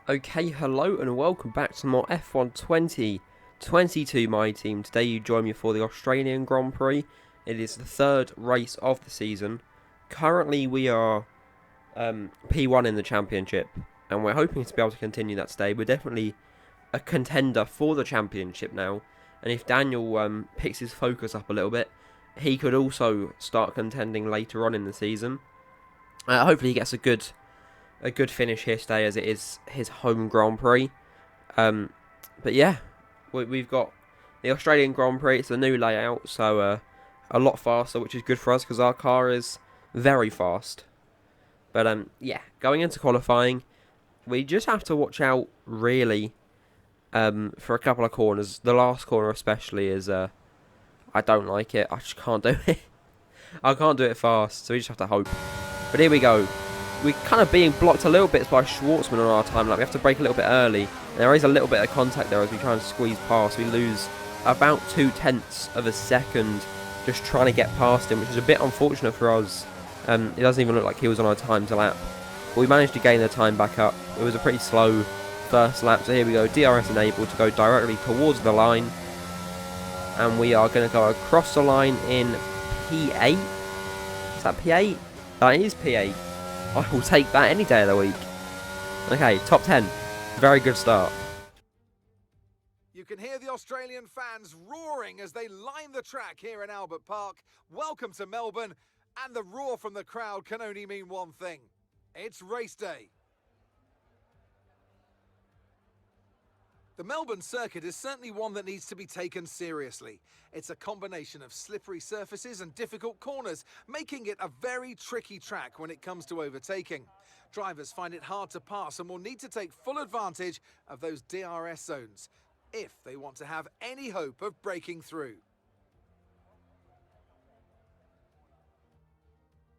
Okay, hello and welcome back to more F1 2022 My Team. Today you join me for the Australian Grand Prix. It is the third race of the season. Currently we are P1 in the championship and we're hoping to be able to continue that today. We're definitely a contender for the championship now, and if Daniel picks his focus up a little bit, he could also start contending later on in the season. Hopefully he gets a good finish here today, as it is his home Grand Prix. But yeah, we've got the Australian Grand Prix. It's a new layout, so a lot faster, which is good for us because our car is very fast. But yeah, going into qualifying, we just have to watch out really for a couple of corners. The last corner especially is I don't like it. I just can't do it. I can't do it fast, so we just have to hope. But here we go. We're kind of being blocked a little bit by Schwartzman on our time lap. We have to brake a little bit early. There is a little bit of contact there as we try and squeeze past. We lose about 0.2 of a second just trying to get past him, which is a bit unfortunate for us. It doesn't even look like he was on our time to lap. But we managed to gain the time back up. It was a pretty slow first lap. So here we go. DRS enabled to go directly towards the line. And we are going to go across the line in P8. Is that P8? That is P8. I will take that any day of the week. Okay, top 10. Very good start. You can hear the Australian fans roaring as they line the track here in Albert Park. Welcome to Melbourne, and the roar from the crowd can only mean one thing. It's race day. The Melbourne circuit is certainly one that needs to be taken seriously. It's a combination of slippery surfaces and difficult corners, making it a very tricky track when it comes to overtaking. Drivers find it hard to pass and will need to take full advantage of those DRS zones if they want to have any hope of breaking through.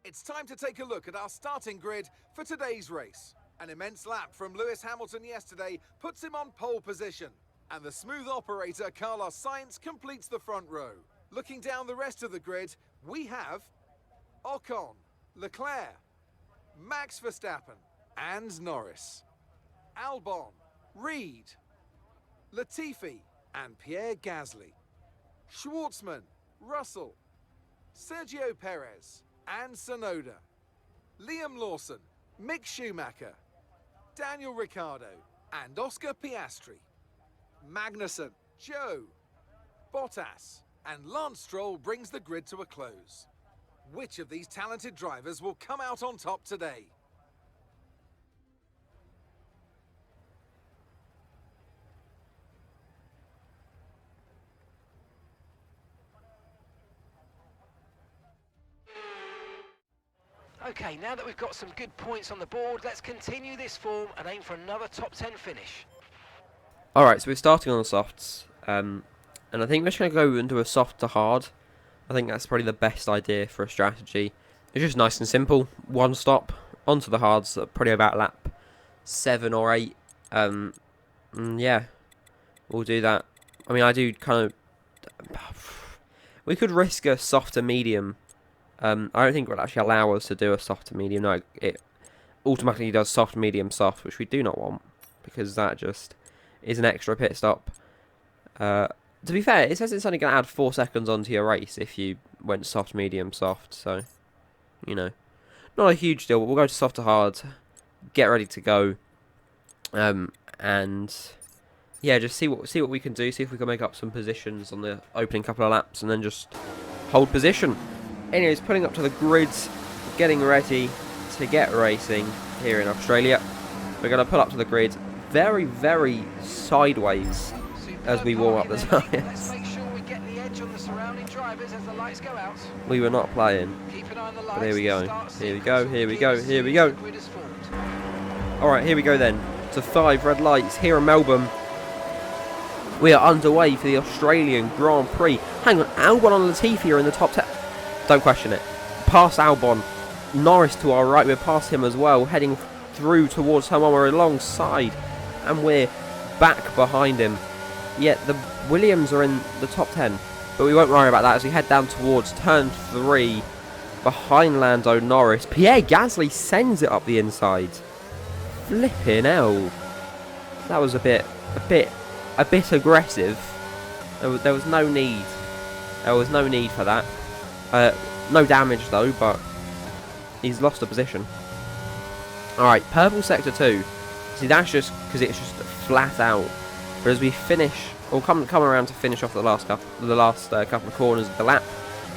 It's time to take a look at our starting grid for today's race. An immense lap from Lewis Hamilton yesterday puts him on pole position, and the smooth operator Carlos Sainz completes the front row. Looking down the rest of the grid, we have Ocon, Leclerc, Max Verstappen and Norris, Albon, Reed, Latifi and Pierre Gasly, Schwartzman, Russell, Sergio Perez and Tsunoda, Liam Lawson, Mick Schumacher, Daniel Ricciardo and Oscar Piastri, Magnussen, Joe, Bottas and Lance Stroll brings the grid to a close. Which of these talented drivers will come out on top today? Okay, now that we've got some good points on the board, let's continue this form and aim for another top 10 finish. Alright, so we're starting on the softs. And I think we're just going to go into a soft to hard. I think that's probably the best idea for a strategy. It's just nice and simple. One stop, onto the hards, probably about lap 7 or 8. Yeah, we'll do that. I mean, I do kind of... We could risk a soft to medium. I don't think it will actually allow us to do a soft to medium. No, it automatically does soft, medium, soft, which we do not want, because that just is an extra pit stop. To be fair, it says it's only going to add 4 seconds onto your race if you went soft, medium, soft, so, you know, not a huge deal, but we'll go to soft to hard, get ready to go, and, yeah, just see what we can do, see if we can make up some positions on the opening couple of laps, and then just hold position. Anyways, putting up to the grids, getting ready to get racing here in Australia. We're going to pull up to the grid very, very sideways as we warm up the tyres. Let's make sure we get the edge on the surrounding drivers as the lights go out. We were not playing. Keep an eye on the lights. But here we go. Here we go. Here we go. Here we go. Alright, here we go then. To 5 red lights here in Melbourne. We are underway for the Australian Grand Prix. Hang on, Albon and Latifi are in the top 10. Don't question it. Past Albon. Norris to our right. We're past him as well. Heading through towards someone. We're alongside. And we're back behind him. Yet the Williams are in the top 10. But we won't worry about that as we head down towards turn 3. Behind Lando Norris. Pierre Gasly sends it up the inside. Flipping hell. That was a bit aggressive. There was no need. There was no need for that. No damage though, but he's lost a position. Alright, purple sector 2. See, that's just because it's just flat out. But as we finish, or come around to finish off the last couple of corners of the lap,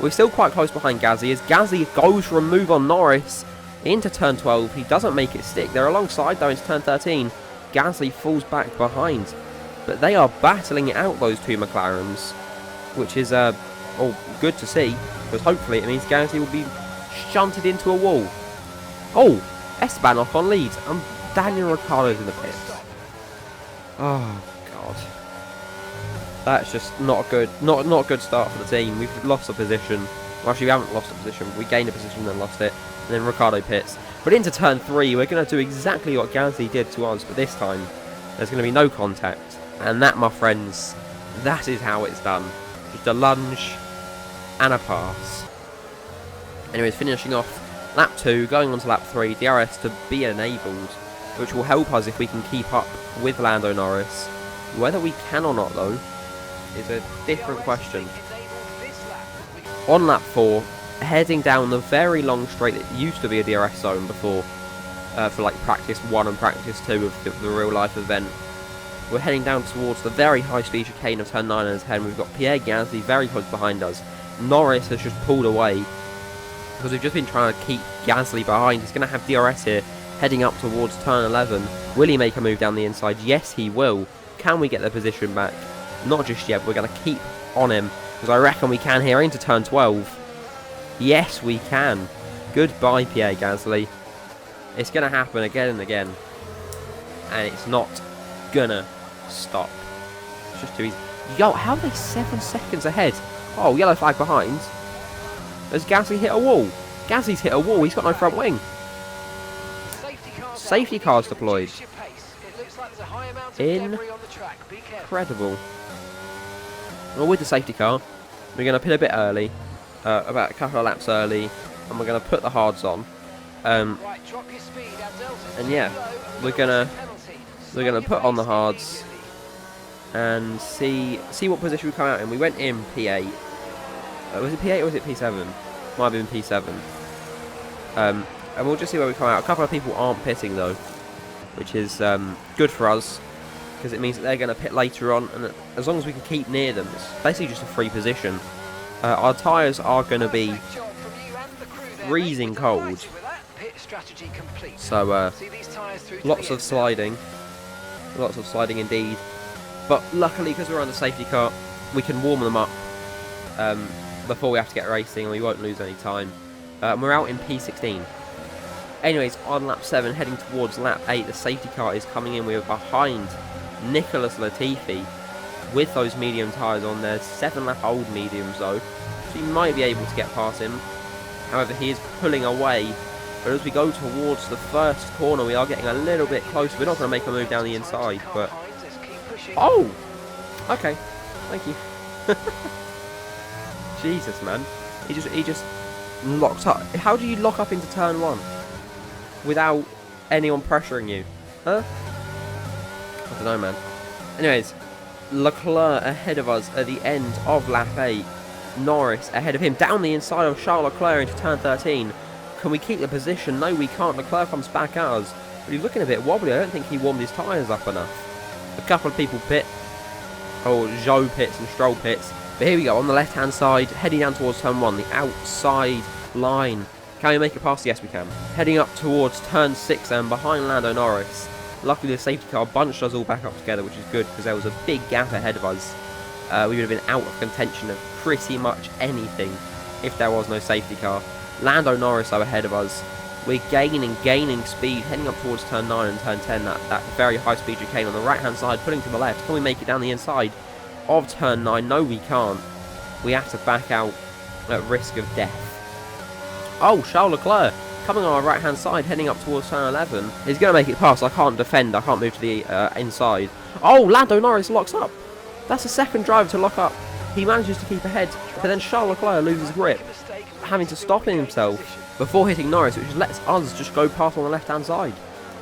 we're still quite close behind Gazzy. As Gazzy goes for a move on Norris into turn 12, he doesn't make it stick. They're alongside though into turn 13. Gasly falls back behind, but they are battling it out, those two McLarens, which is good to see, because hopefully it means Gasly will be shunted into a wall. Oh, Esteban off on lead, and Daniel Ricciardo's in the pits. Oh god, that's just not a good start for the team. We've lost a position. Well, actually, we haven't lost a position. We gained a position and then lost it, and then Ricciardo pits. But into turn 3, we're going to do exactly what Gasly did to us, but this time there's going to be no contact. And that, my friends, that is how it's done. Just a lunge and a pass. Anyways, finishing off lap 2, going on to lap 3, DRS to be enabled, which will help us if we can keep up with Lando Norris. Whether we can or not, though, is a different question. On lap 4, heading down the very long straight that used to be a DRS zone before, for like practice 1 and practice 2 of the real life event. We're heading down towards the very high speed chicane of turn 9 and 10. We've got Pierre Gasly very close behind us. Norris has just pulled away because we've just been trying to keep Gasly behind. He's going to have DRS here, heading up towards turn 11. Will he make a move down the inside? Yes, he will. Can we get the position back? Not just yet, but we're going to keep on him, because I reckon we can here into turn 12. Yes, we can. Goodbye, Pierre Gasly. It's going to happen again and again, and it's not gonna stop. It's just too easy. Yo, how are they 7 seconds ahead? Oh, yellow flag behind. Has Gasly hit a wall? Gasly's hit a wall. He's got no front wing. Safety cars deployed. Incredible. Well, with the safety car, we're going to pit a bit early, about a couple of laps early, and we're going to put the hards on. And yeah, we're going to put on the hards and see what position we come out in. We went in P8. Was it P8 or was it P7? Might have been P7. And we'll just see where we come out. A couple of people aren't pitting though, which is good for us, because it means that they're going to pit later on, and as long as we can keep near them, it's basically just a free position. Our tyres are going to be freezing cold, so lots of sliding indeed. But luckily, because we're on the safety car, we can warm them up before we have to get racing, and we won't lose any time. We're out in P16. Anyways, on lap 7, heading towards lap 8, the safety car is coming in. We're behind Nicholas Latifi with those medium tyres on there. 7-lap-old mediums though, so he might be able to get past him. However, he is pulling away. But as we go towards the first corner, we are getting a little bit closer. We're not going to make a move down the inside, but... Oh! Okay. Thank you. Jesus, man. He just locked up. How do you lock up into turn 1 without anyone pressuring you? Huh? I don't know, man. Anyways, Leclerc ahead of us at the end of lap 8. Norris ahead of him down the inside of Charles Leclerc into turn 13. Can we keep the position? No, we can't. Leclerc comes back at us, but he's looking a bit wobbly. I don't think he warmed his tyres up enough. A couple of people pit. Oh, Zhou pits and Stroll pits. But here we go, on the left-hand side, heading down towards turn 1, the outside line. Can we make it past? Yes, we can. Heading up towards turn 6 and behind Lando Norris. Luckily, the safety car bunched us all back up together, which is good, because there was a big gap ahead of us. We would have been out of contention of pretty much anything if there was no safety car. Lando Norris though ahead of us. We're gaining speed, heading up towards turn 9 and turn 10, that very high speed chicane on the right hand side, pulling to the left. Can we make it down the inside of turn 9? No, we can't. We have to back out at risk of death. Oh, Charles Leclerc coming on our right hand side, heading up towards turn 11. He's going to make it past. I can't defend, I can't move to the inside. Oh, Lando Norris locks up. That's the second driver to lock up. He manages to keep ahead, but then Charles Leclerc loses grip, having to stop himself before hitting Norris, which lets us just go past on the left hand side.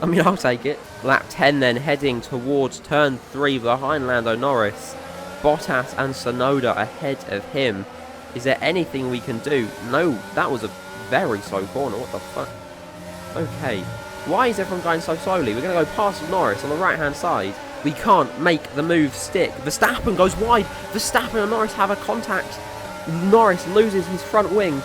I mean, I'll take it. Lap 10 then, heading towards turn 3 behind Lando Norris. Bottas and Tsunoda ahead of him. Is there anything we can do? No, that was a very slow corner. What the fuck? Okay. Why is everyone going so slowly? We're going to go past Norris on the right-hand side. We can't make the move stick. Verstappen goes wide. Verstappen and Norris have a contact. Norris loses his front wing.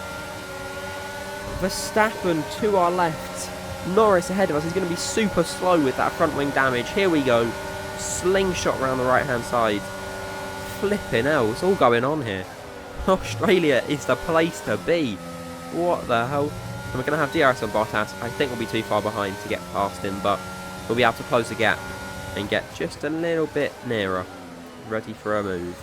Verstappen to our left. Norris ahead of us. He's going to be super slow with that front wing damage. Here we go. Slingshot around the right-hand side. Flipping hell. It's all going on here. Australia is the place to be. What the hell? And we're going to have DRS on Bottas. I think we'll be too far behind to get past him, but we'll be able to close the gap and get just a little bit nearer. Ready for a move.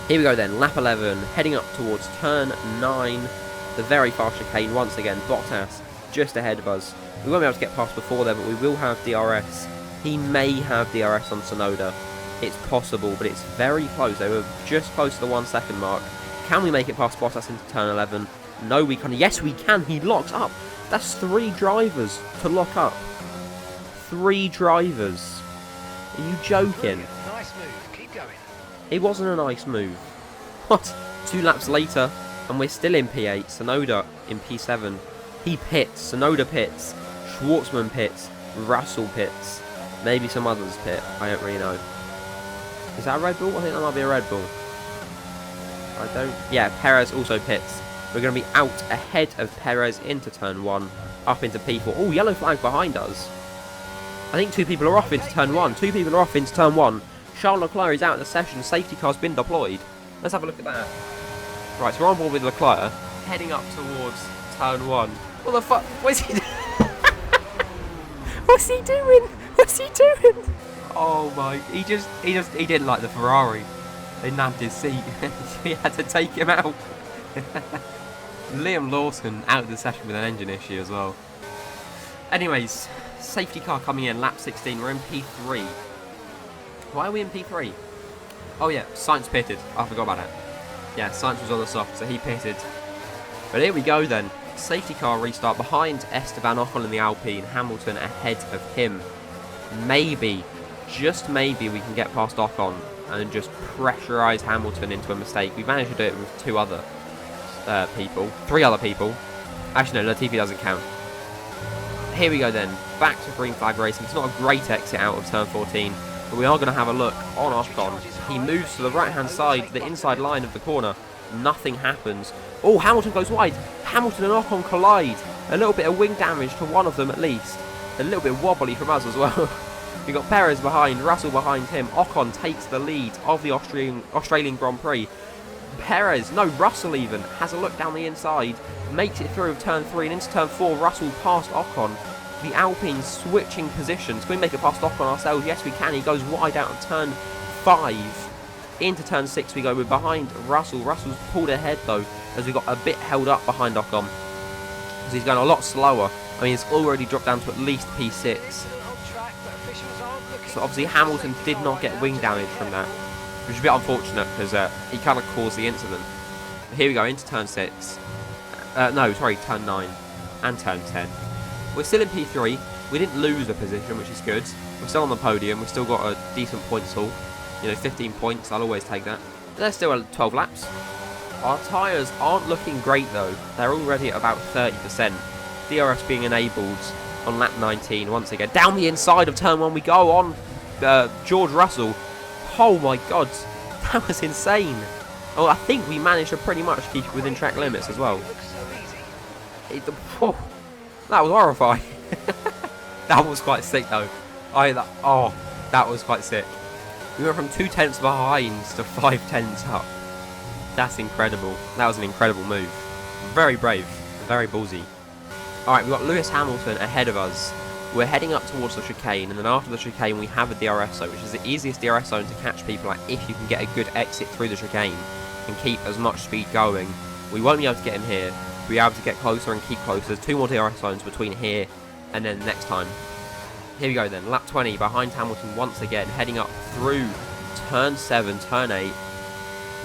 Here we go then. Lap 11. Heading up towards turn 9. The very fast chicane once again. Bottas just ahead of us. We won't be able to get past before there, but we will have DRS. He may have DRS on Tsunoda. It's possible, but it's very close. They were just close to the 1 second mark. Can we make it past Bottas into turn 11? No, we can. Yes, we can. He locks up. That's 3 drivers to lock up. 3 drivers. Are you joking? Nice move. Keep going. It wasn't a nice move. What? 2 laps later, and we're still in P8. Tsunoda in P7. He pits. Tsunoda pits. Schwartzman pits. Russell pits. Maybe some others pit. I don't really know. Is that a Red Bull? I think that might be a Red Bull. I don't... Yeah, Perez also pits. We're going to be out ahead of Perez into turn 1. Up into P4. Oh, yellow flag behind us. I think 2 people are off into turn 1. 2 people are off into turn 1. Charles Leclerc is out of the session. Safety car's been deployed. Let's have a look at that. Right, so we're on board with Leclerc. Heading up towards turn 1. What the fuck? What is he doing? What's he doing? What's he doing? Oh my, he didn't like the Ferrari. They nabbed his seat. He had to take him out. Liam Lawson out of the session with an engine issue as well. Anyways, safety car coming in, lap 16. We're in P3. Why are we in P3? Oh yeah, Sainz pitted. I forgot about that. Yeah, Sainz was on the soft, so he pitted. But here we go then. Safety car restart behind Esteban Ocon in the Alpine. Hamilton ahead of him. Maybe, just maybe, we can get past Ocon and just pressurise Hamilton into a mistake. We managed to do it with 2 other people. 3 other people. Actually no, Latifi doesn't count. Here we go then. Back to green flag racing. It's not a great exit out of turn 14. But we are going to have a look on Ocon. He moves to the right-hand side, the inside line of the corner. Nothing happens. Oh, Hamilton goes wide. Hamilton and Ocon collide. A little bit of wing damage to one of them at least. A little bit wobbly from us as well. We've got Perez behind, Russell behind him. Ocon takes the lead of the Australian Grand Prix. Perez, no, Russell even, has a look down the inside. Makes it through turn 3 and into turn 4. Russell past Ocon. The Alpine switching positions. Can we make it past Ocon ourselves? Yes, we can. He goes wide out of turn 5. Into turn 6 we go. We're behind Russell. Russell's pulled ahead though, as we got a bit held up behind Ocon. Because he's going a lot slower. I mean, it's already dropped down to at least P6. So obviously Hamilton did not get wing damage from that, which is a bit unfortunate because he kind of caused the incident. But here we go, into turn 6. No, sorry, turn 9 and turn 10. We're still in P3. We didn't lose a position, which is good. We're still on the podium. We've still got a decent points haul. You know, 15 points. I'll always take that. There's still 12 laps. Our tyres aren't looking great though. They're already at about 30%. DRS being enabled on lap 19 once again. Down the inside of turn 1 we go on George Russell. Oh my god, that was insane. Oh, I think we managed to pretty much keep it within track limits as well. That was horrifying. That was quite sick though. That was quite sick. We went from 2 tenths behind to 5 tenths up. That's incredible. That was an incredible move. Very brave. Very ballsy. Alright, we've got Lewis Hamilton ahead of us. We're heading up towards the chicane, and then after the chicane we have a DRS zone, which is the easiest DRS zone to catch people at if you can get a good exit through the chicane and keep as much speed going. We won't be able to get in here. We'll be able to get closer and keep closer. There's 2 more DRS zones between here and then next time. Here we go then, lap 20 behind Hamilton once again, heading up through turn 7, turn 8. And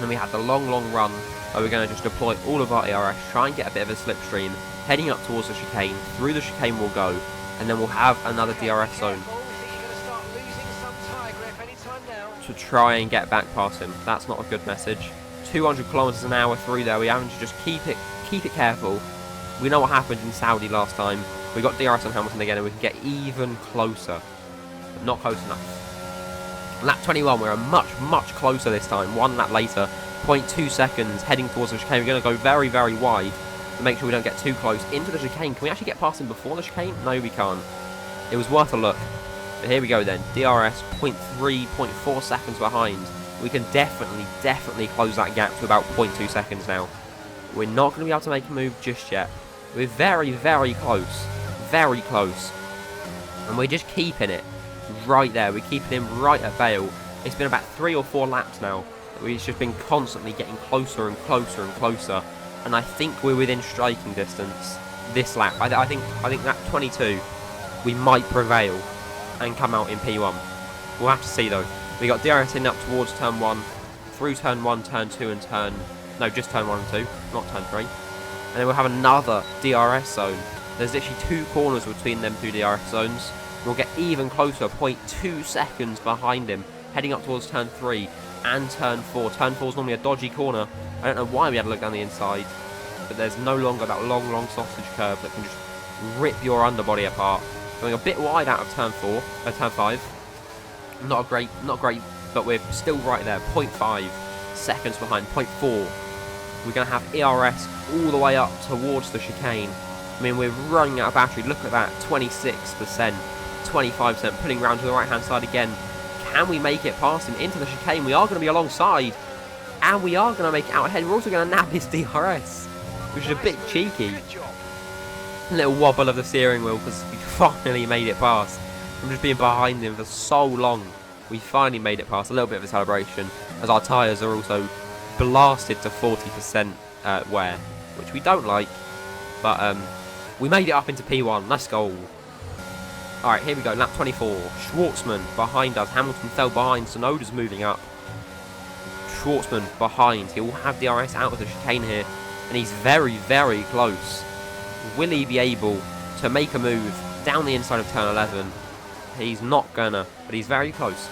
then we have the long run where we're going to just deploy all of our ERS, try and get a bit of a slipstream, heading up towards the chicane. Through the chicane we'll go. and then we'll have another DRS zone to try and get back past him. That's not a good message. 200 kilometers an hour through there. We have to just keep it careful. We know what happened in Saudi last time. We got DRS on Hamilton again, and we can get even closer, but not close enough. Lap 21, we're much closer this time. 1 lap later, 0.2 seconds, heading towards the chicane. We're going to go very wide to make sure we don't get too close into the chicane. Can we actually get past him before the chicane? No, we can't. It was worth a look. But here we go then. DRS 0.3, 0.4 seconds behind. We can definitely close that gap to about 0.2 seconds now. We're not going to be able to make a move just yet. We're very close. Very close. And we're just keeping it right there. We're keeping him right at Bale. It's been about 3 or 4 laps now. We've just been constantly getting closer and closer. And I think we're within striking distance this lap. I think lap 22, we might prevail and come out in P1. We'll have to see though. We got DRS in up towards turn 1, through turn 1, turn 2, and just turn 1 and 2, not turn 3. And then we'll have another DRS zone. There's literally 2 corners between them 2 DRS zones. We'll get even closer, 0.2 seconds behind him, heading up towards turn 3 and turn 4. Turn 4 is normally a dodgy corner. I don't know why we had to look down the inside, but there's no longer that long sausage curve that can just rip your underbody apart. Going a bit wide out of turn 5. Not great, but we're still right there. 0.5 seconds behind. 0.4. We're going to have ERS all the way up towards the chicane. I mean, we're running out of battery. Look at that. 26%, 25%. Pulling round to the right-hand side again. Can we make it past him into the chicane? We are going to be alongside. And we are going to make it out ahead. We're also going to nab his DRS, which is a bit cheeky. A little wobble of the steering wheel because we finally made it past. From just being behind him for so long, we finally made it past. A little bit of a celebration as our tyres are also blasted to 40% wear, which we don't like. But we made it up into P1. Let's go. Alright, here we go. Lap 24. Schwartzman behind us. Hamilton fell behind. Tsunoda's moving up. Schwartzman behind. He will have DRS out of the chicane here. And he's very close. Will he be able to make a move down the inside of turn 11? He's not gonna, but he's very close.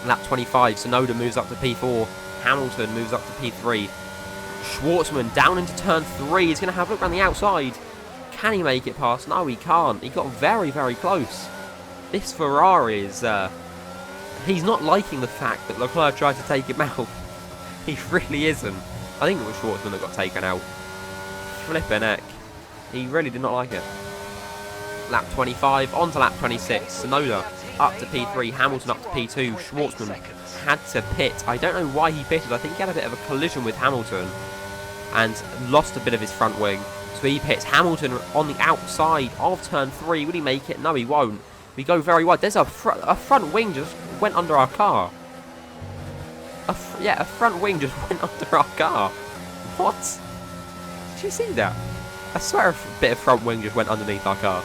Lap 25, Tsunoda moves up to P4. Hamilton moves up to P3. Schwartzman down into turn 3. He's going to have a look around the outside. Can he make it past? No, he can't. He got very close. This Ferrari is... he's not liking the fact that Leclerc tried to take him out. He really isn't. I think it was Schwartzman that got taken out. Flippin' heck. He really did not like it. Lap 25, on to lap 26. Tsunoda up to P3, Hamilton up to P2. Schwartzman had to pit. I don't know why he pitted. I think he had a bit of a collision with Hamilton and lost a bit of his front wing. So he pits. Hamilton on the outside of turn 3. Will he make it? No, he won't. We go very wide. There's a front wing just went under our car. A front wing just went under our car. What? Did you see that? I swear a bit of front wing just went underneath our car.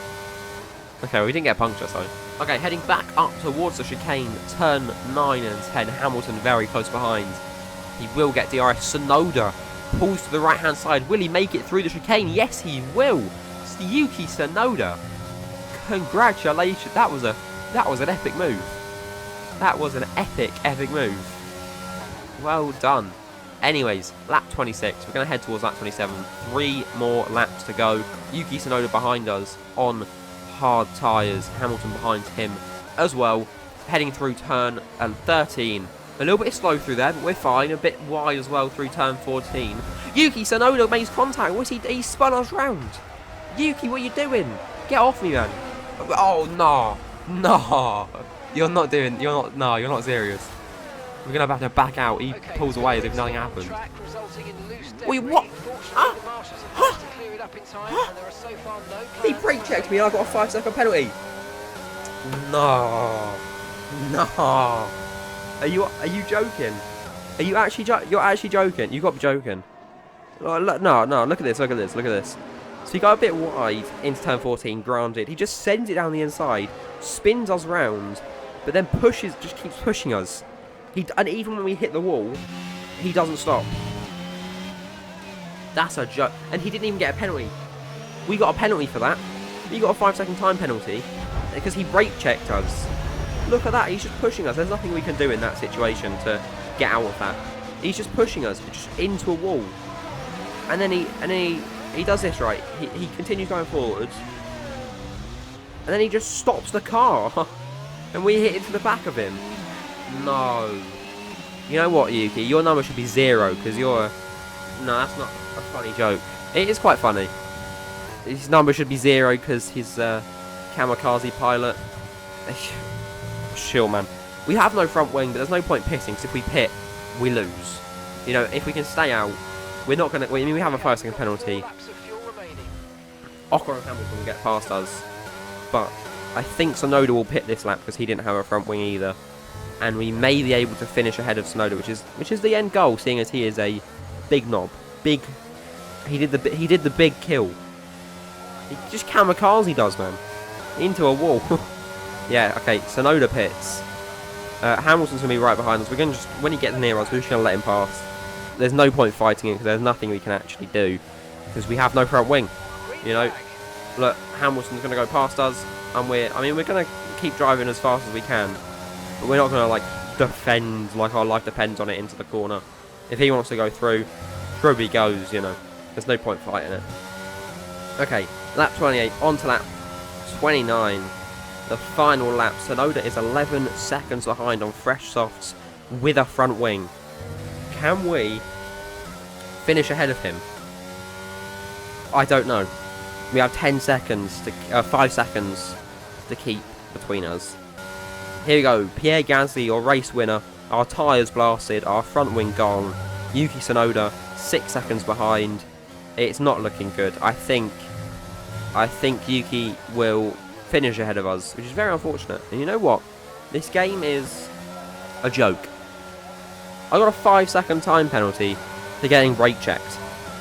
Okay, well, we didn't get a puncture, so. Okay, heading back up towards the chicane, turn 9 and 10. Hamilton very close behind. He will get DRS. Tsunoda pulls to the right-hand side. Will he make it through the chicane? Yes, he will. It's Yuki Tsunoda. Congratulations. That was an epic move. That was an epic move. Well done. Anyways, lap 26. We're going to head towards lap 27. 3 more laps to go. Yuki Tsunoda behind us on hard tyres. Hamilton behind him as well. Heading through turn 13. A little bit slow through there, but we're fine. A bit wide as well through turn 14. Yuki Tsunoda makes contact. What's he spun us round. Yuki, what are you doing? Get off me, man. Oh, no. No. You're not serious. We're going to have to back out. He pulls away as if nothing happened. Wait, what? He brake checked me and I got a 5-second penalty. No. Are you joking? Are you actually you're actually joking? You got to be joking. No, look at this. So he got a bit wide into turn 14, granted. He just sends it down the inside, spins us round, but then just keeps pushing us. And even when we hit the wall, he doesn't stop. That's a joke. And he didn't even get a penalty. We got a penalty for that. He got a 5-second time penalty because he brake checked us. Look at that, he's just pushing us. There's nothing we can do in that situation to get out of that. He's just pushing us just into a wall. And then he does this, right? He continues going forwards. And then he just stops the car. And we hit into the back of him. No. You know what, Yuki? Your number should be 0 because you're... No, that's not a funny joke. It is quite funny. His number should be 0 because he's kamikaze pilot. Chill, man. We have no front wing, but there's no point pitting because if we pit, we lose. You know, if we can stay out, we're not going to... I mean, we have a 5-second penalty. Ocon and Hamilton will get past us. But I think Tsunoda will pit this lap because he didn't have a front wing either. And we may be able to finish ahead of Tsunoda, which is the end goal, seeing as he is a big knob. He did the big kill. He just kamikaze does, man. Into a wall. Yeah, okay, Tsunoda pits. Hamilton's going to be right behind us. We're going to just, when he gets near us, we're just going to let him pass. There's no point fighting it because there's nothing we can actually do. Because we have no front wing. You know, look, Hamilton's going to go past us. And we're going to keep driving as fast as we can. But we're not going to, like, defend like our life depends on it into the corner. If he wants to go through he goes, you know. There's no point fighting it. Okay, lap 28, on to lap 29. The final lap. Tsunoda is 11 seconds behind on fresh softs with a front wing. Can we finish ahead of him? I don't know. We have 5 seconds to keep between us. Here we go. Pierre Gasly, your race winner. Our tyres blasted. Our front wing gone. Yuki Tsunoda 6 seconds behind. It's not looking good. I think Yuki will finish ahead of us, which is very unfortunate. And you know what? This game is a joke. I got a 5-second time penalty for getting brake checked.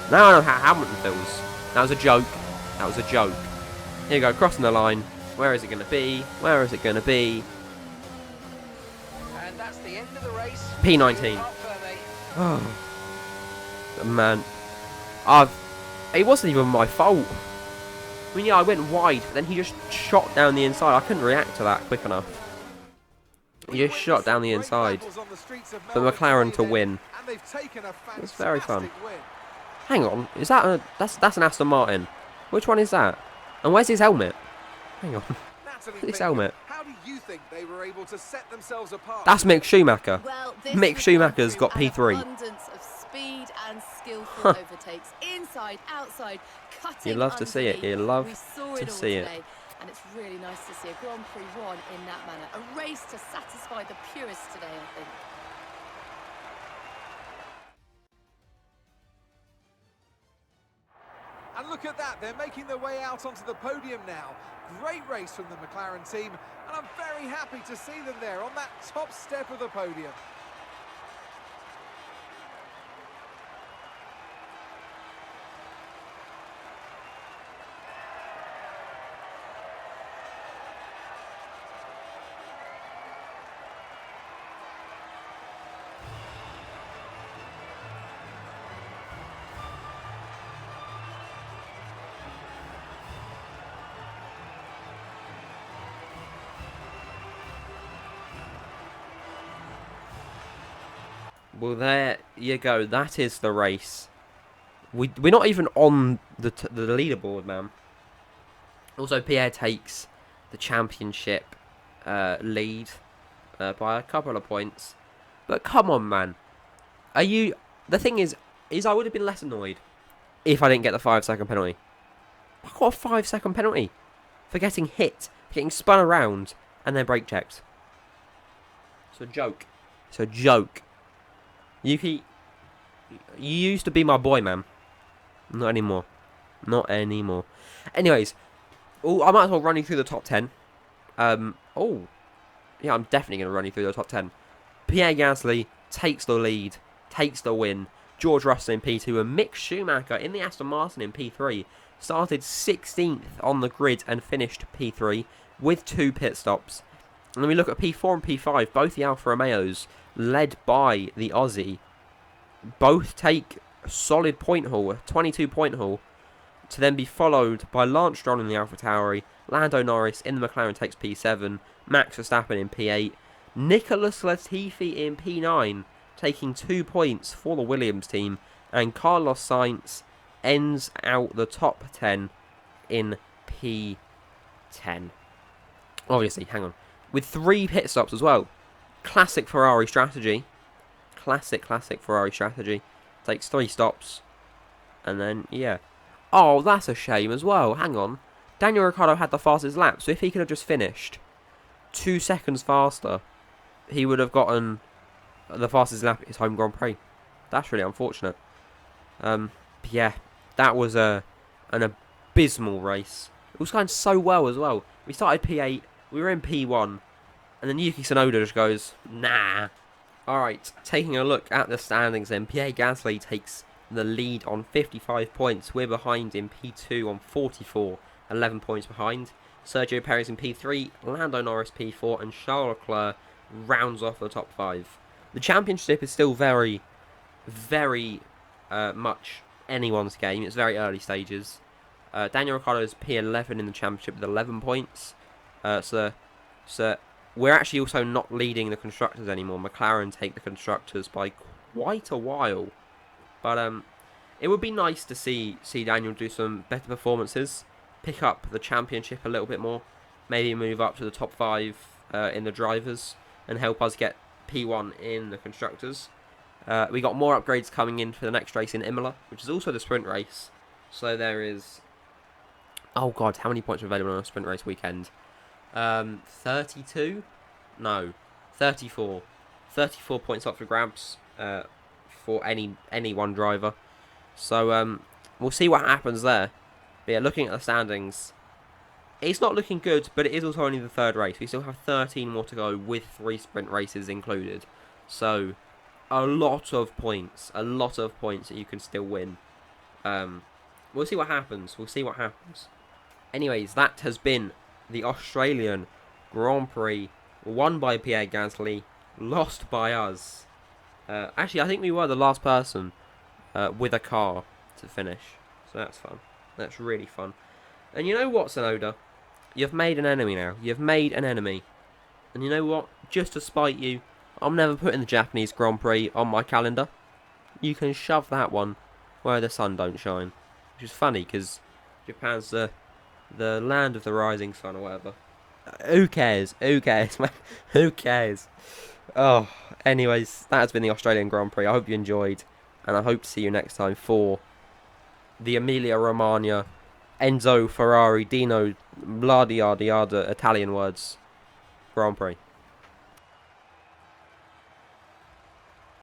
Now I know how Hamilton feels. That was a joke. That was a joke. Here we go, crossing the line. Where is it going to be? Where is it going to be? And that's the end of the race. P19. Oh, man. It wasn't even my fault. I mean, yeah, I went wide, but then he just shot down the inside. I couldn't react to that quick enough. He just shot down the inside for McLaren to win. It's very fun. Hang on, is that that's an Aston Martin? Which one is that? And where's his helmet? Hang on. His helmet. How do you think they were able to set themselves apart? That's Mick Schumacher. Well, Mick Schumacher's got P3. Abundance of speed and skillful overtakes, inside, outside, cutting. You'd love to see it. You'd love to see it. And it's really nice to see a Grand Prix won in that manner. A race to satisfy the purists today, I think. And look at that, they're making their way out onto the podium now. Great race from the McLaren team, and I'm very happy to see them there on that top step of the podium. Well, there you go. That is the race. We're not even on the leaderboard, man. Also, Pierre takes the championship lead by a couple of points. But come on, man. The thing is I would have been less annoyed if I didn't get the 5-second penalty. I got a 5-second penalty for getting hit, for getting spun around, and then brake checked. It's a joke. It's a joke. Yuki, you used to be my boy, man. Not anymore. Not anymore. Anyways, I might as well run you through the top 10. Yeah, I'm definitely going to run you through the top 10. Pierre Gasly takes the lead, takes the win. George Russell in P2 and Mick Schumacher in the Aston Martin in P3 started 16th on the grid and finished P3 with 2 pit stops. And then we look at P4 and P5, both the Alfa Romeos, led by the Aussie, both take a solid point haul, a 22 point haul. to then be followed by Lance Stroll in the AlphaTauri, Lando Norris in the McLaren takes P7, Max Verstappen in P8, Nicholas Latifi in P9, taking 2 points for the Williams team, and Carlos Sainz ends out the top 10 in P10. Obviously, hang on, with 3 pit stops as well. Classic Ferrari strategy. Classic Ferrari strategy. Takes 3 stops, and then, yeah. Oh, that's a shame as well. Hang on. Daniel Ricciardo had the fastest lap, so if he could have just finished 2 seconds faster, he would have gotten the fastest lap at his home Grand Prix. That's really unfortunate. Yeah, that was an abysmal race. It was going so well as well. We started P8, we were in P1, and then Yuki Tsunoda just goes, nah. Alright, taking a look at the standings then, Pierre Gasly takes the lead on 55 points. We're behind in P2 on 44, 11 points behind. Sergio Perez in P3, Lando Norris P4, and Charles Leclerc rounds off the top 5. The championship is still very much anyone's game. It's very early stages. Daniel Ricciardo is P11 in the championship with 11 points. So we're actually also not leading the constructors anymore. McLaren take the constructors by quite a while. But it would be nice to see Daniel do some better performances, pick up the championship a little bit more, maybe move up to the top 5 in the drivers, and help us get P1 in the constructors. We got more upgrades coming in for the next race in Imola, which is also the sprint race. So there is... Oh god, how many points are available on a sprint race weekend? 32? No, 34. 34 points up for grabs for any one driver. So we'll see what happens there. But yeah, looking at the standings, it's not looking good, but it is also only the 3rd race. We still have 13 more to go with 3 sprint races included. So a lot of points that you can still win. We'll see what happens. Anyways, that has been the Australian Grand Prix, won by Pierre Gasly, lost by us. Actually, I think we were the last person with a car to finish. So that's fun. That's really fun. And you know what, Tsunoda? You've made an enemy now. You've made an enemy. And you know what? Just to spite you, I'm never putting the Japanese Grand Prix on my calendar. You can shove that one where the sun don't shine. Which is funny, because Japan's the land of the rising sun or whatever. Who cares? Man? Who cares? Oh, anyways, that has been the Australian Grand Prix. I hope you enjoyed, and I hope to see you next time for the Emilia-Romagna, Enzo Ferrari, Dino, blah yada yada, Italian words, Grand Prix.